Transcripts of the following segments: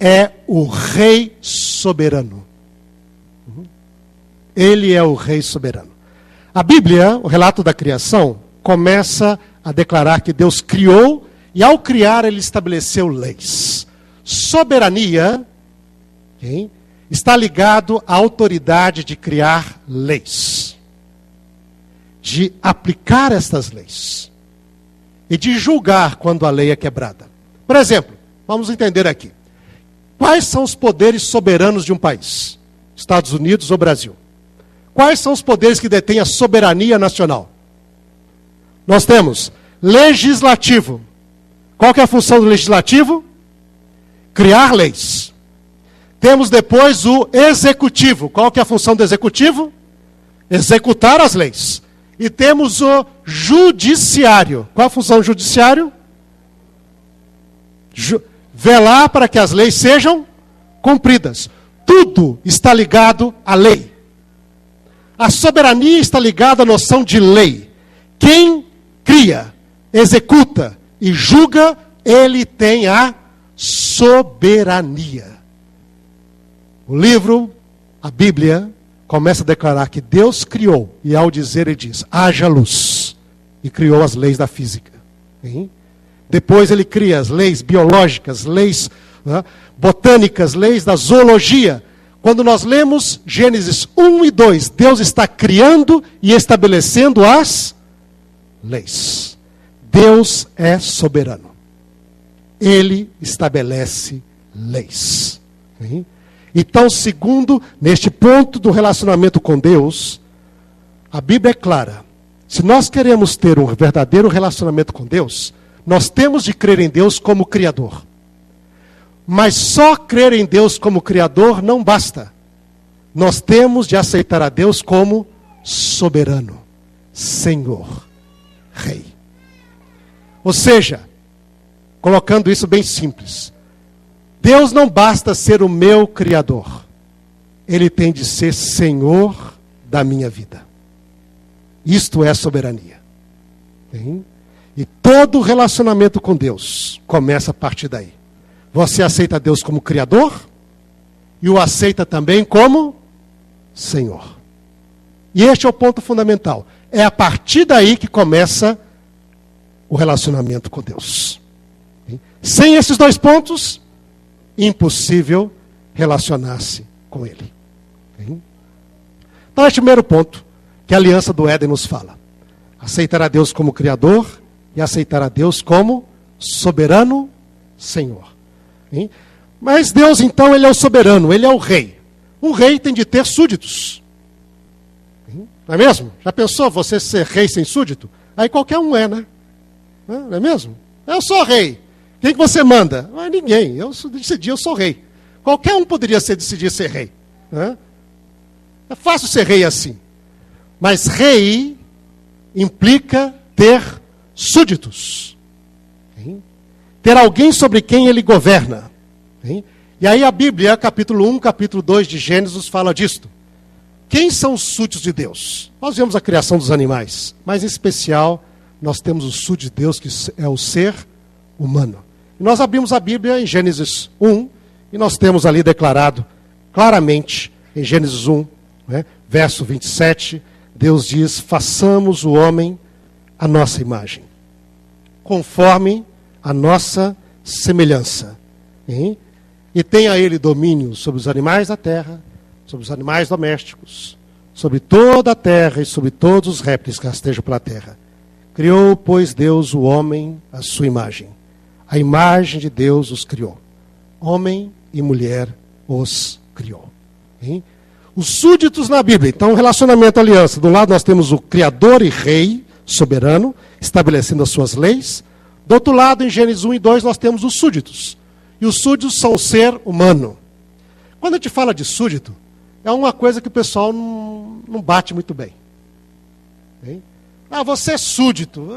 é o Rei soberano. Ele é o Rei soberano. A Bíblia, o relato da criação, começa a declarar que Deus criou e ao criar ele estabeleceu leis. Soberania, okay, está ligado à autoridade de criar leis, de aplicar estas leis e de julgar quando a lei é quebrada. Por exemplo, vamos entender aqui. Quais são os poderes soberanos de um país? Estados Unidos ou Brasil? Quais são os poderes que detêm a soberania nacional? Nós temos legislativo. Qual que é a função do legislativo? Criar leis. Temos depois o executivo. Qual que é a função do executivo? Executar as leis. E temos o judiciário. Qual a função do judiciário? Velar para que as leis sejam cumpridas. Tudo está ligado à lei. A soberania está ligada à noção de lei. Quem cria, executa e julga, ele tem a soberania. O livro, a Bíblia, começa a declarar que Deus criou, e ao dizer ele diz, haja luz, e criou as leis da física. Hein? Depois ele cria as leis biológicas, leis botânicas, leis da zoologia. Quando nós lemos Gênesis 1 e 2, Deus está criando e estabelecendo as leis. Deus é soberano. Ele estabelece leis. Hein? Então, segundo, neste ponto do relacionamento com Deus, a Bíblia é clara. Se nós queremos ter um verdadeiro relacionamento com Deus, nós temos de crer em Deus como Criador. Mas só crer em Deus como Criador não basta. Nós temos de aceitar a Deus como soberano, Senhor, Rei. Ou seja, colocando isso bem simples, Deus não basta ser o meu Criador. Ele tem de ser Senhor da minha vida. Isto é soberania. Hein? E todo relacionamento com Deus começa a partir daí. Você aceita Deus como Criador e o aceita também como Senhor. E este é o ponto fundamental. É a partir daí que começa o relacionamento com Deus. Sem esses dois pontos, impossível relacionar-se com Ele. Então, este primeiro ponto que a aliança do Éden nos fala. Aceitar a Deus como Criador e aceitar a Deus como soberano Senhor. Mas Deus, então, Ele é o soberano, Ele é o rei. Um rei tem de ter súditos. Não é mesmo? Já pensou você ser rei sem súdito? Aí qualquer um é, né? Não é mesmo? Eu sou rei. Quem que você manda? Ah, ninguém. Eu decidi, eu sou rei. Qualquer um poderia decidir ser rei. É fácil ser rei assim. Mas rei implica ter súditos. Ter alguém sobre quem ele governa. E aí a Bíblia, capítulo 1, capítulo 2 de Gênesis, fala disto. Quem são os súditos de Deus? Nós vemos a criação dos animais, mas em especial nós temos o súdito de Deus, que é o ser humano. E nós abrimos a Bíblia em Gênesis 1, e nós temos ali declarado claramente, em Gênesis 1, verso 27, Deus diz, façamos o homem à nossa imagem, conforme a nossa semelhança. E tenha ele domínio sobre os animais da terra, sobre os animais domésticos, sobre toda a terra e sobre todos os répteis que rastejam pela terra. Criou, pois, Deus o homem à sua imagem. A imagem de Deus os criou. Homem e mulher os criou. Os súditos na Bíblia. Então, relacionamento, aliança. De um lado nós temos o Criador e Rei soberano, estabelecendo as suas leis. Do outro lado, em Gênesis 1 e 2, nós temos os súditos. E os súditos são o ser humano. Quando a gente fala de súdito, é uma coisa que o pessoal não bate muito bem. Ah, você é súdito.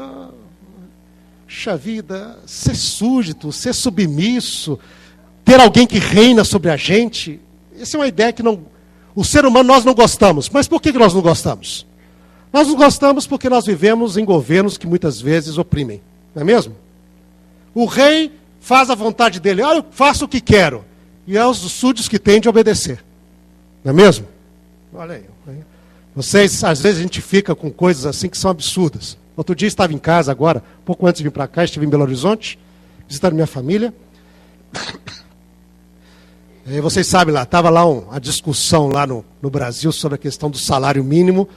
Puxa vida, ser súdito, ser submisso, ter alguém que reina sobre a gente. Essa é uma ideia que o ser humano nós não gostamos. Mas por que nós não gostamos? Nós não gostamos porque nós vivemos em governos que muitas vezes oprimem. Não é mesmo? O rei faz a vontade dele. Olha, eu faço o que quero. e aos súditos que têm de obedecer. Não é mesmo? Olha aí. Vocês, às vezes a gente fica com coisas assim que são absurdas. Outro dia estava em casa agora, pouco antes de vir para cá, estive em Belo Horizonte, visitando minha família. E vocês sabem lá, estava lá a discussão lá no Brasil sobre a questão do salário mínimo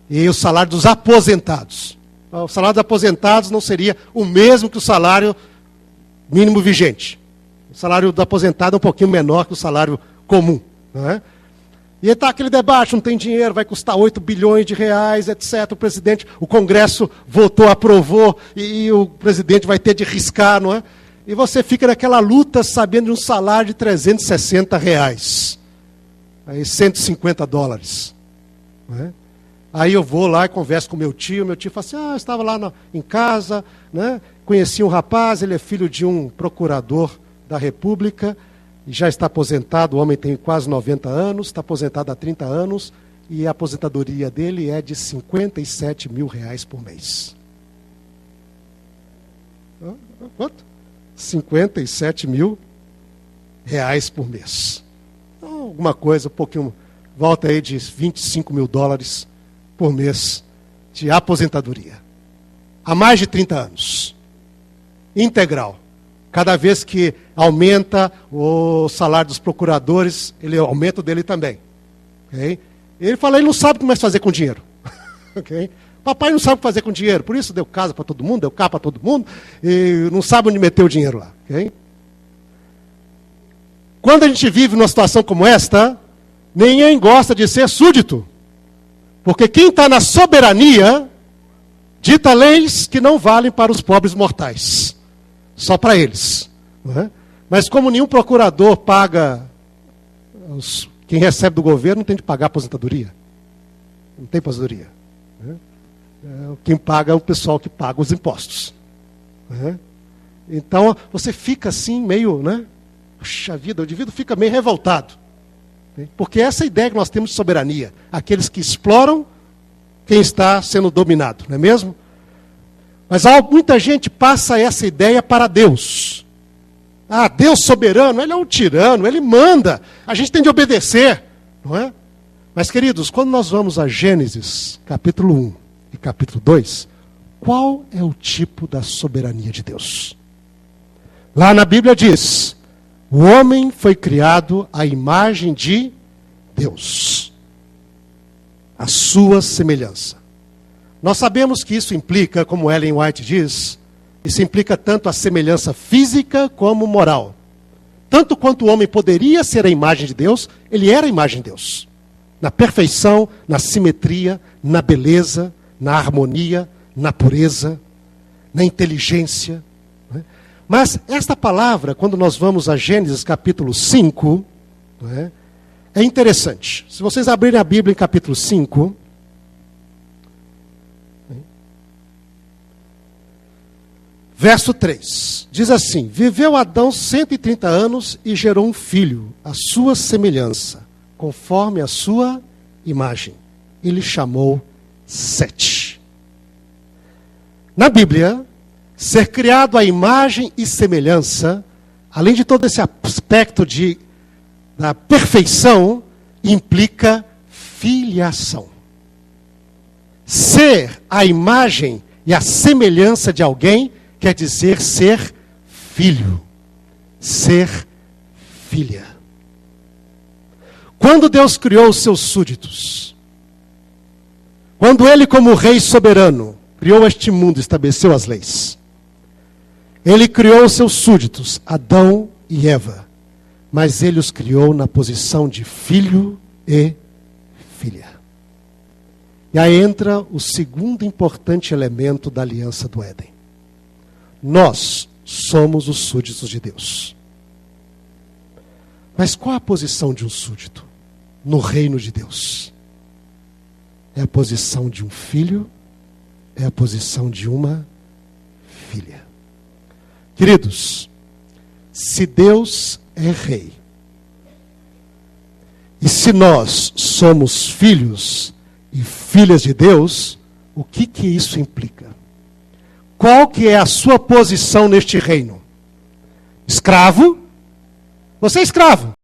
e o salário dos aposentados. O salário dos aposentados não seria o mesmo que o salário mínimo vigente. O salário do aposentado é um pouquinho menor que o salário comum, não é? E está aquele debate, não tem dinheiro, vai custar 8 bilhões de reais, etc. O Congresso votou, aprovou, e o presidente vai ter de riscar, não é? E você fica naquela luta sabendo de um salário de 360 reais. Aí $150. Não é? Aí eu vou lá e converso com meu tio fala assim, eu estava lá em casa, né? Conheci um rapaz, ele é filho de um procurador da República, e já está aposentado, o homem tem quase 90 anos, está aposentado há 30 anos, e a aposentadoria dele é de R$57 mil por mês. Quanto? R$57 mil por mês. Então, alguma coisa, um pouquinho, volta aí de $25 mil por mês de aposentadoria. Há mais de 30 anos. Integral. Cada vez que aumenta o salário dos procuradores, ele aumenta o dele também. Okay? Ele fala, ele não sabe o que mais fazer com dinheiro. Okay? Papai não sabe o que fazer com dinheiro, por isso deu casa para todo mundo, deu carro para todo mundo, e não sabe onde meter o dinheiro lá. Okay? Quando a gente vive numa situação como esta, ninguém gosta de ser súdito. Porque quem está na soberania, dita leis que não valem para os pobres mortais. Só para eles. Não é? Mas como nenhum procurador paga, quem recebe do governo não tem de pagar aposentadoria. Não tem aposentadoria. Não é? Quem paga é o pessoal que paga os impostos. Não é? Então você fica assim meio, né? Puxa vida, o indivíduo fica meio revoltado. Porque essa é a ideia que nós temos de soberania. Aqueles que exploram quem está sendo dominado, não é mesmo? Mas muita gente passa essa ideia para Deus. Ah, Deus soberano, Ele é um tirano, Ele manda, a gente tem de obedecer, não é? Mas, queridos, quando nós vamos a Gênesis, capítulo 1 e capítulo 2, qual é o tipo da soberania de Deus? Lá na Bíblia diz, o homem foi criado à imagem de Deus, a sua semelhança. Nós sabemos que isso implica, como Ellen White diz, isso implica tanto a semelhança física como moral. Tanto quanto o homem poderia ser a imagem de Deus, ele era a imagem de Deus. Na perfeição, na simetria, na beleza, na harmonia, na pureza, na inteligência. Não é? Mas esta palavra, quando nós vamos a Gênesis capítulo 5, não é? É interessante. Se vocês abrirem a Bíblia em capítulo 5... Verso 3, diz assim, viveu Adão 130 anos e gerou um filho, à sua semelhança, conforme a sua imagem. E lhe chamou Sete. Na Bíblia, ser criado à imagem e semelhança, além de todo esse aspecto da perfeição, implica filiação. Ser a imagem e a semelhança de alguém quer dizer ser filho, ser filha. Quando Deus criou os seus súditos, quando Ele, como Rei soberano, criou este mundo e estabeleceu as leis, Ele criou os seus súditos, Adão e Eva, mas Ele os criou na posição de filho e filha. E aí entra o segundo importante elemento da aliança do Éden. Nós somos os súditos de Deus. Mas qual a posição de um súdito no reino de Deus? É a posição de um filho, é a posição de uma filha. Queridos, se Deus é rei, e se nós somos filhos e filhas de Deus, o que isso implica? Qual que é a sua posição neste reino? Escravo? Você é escravo.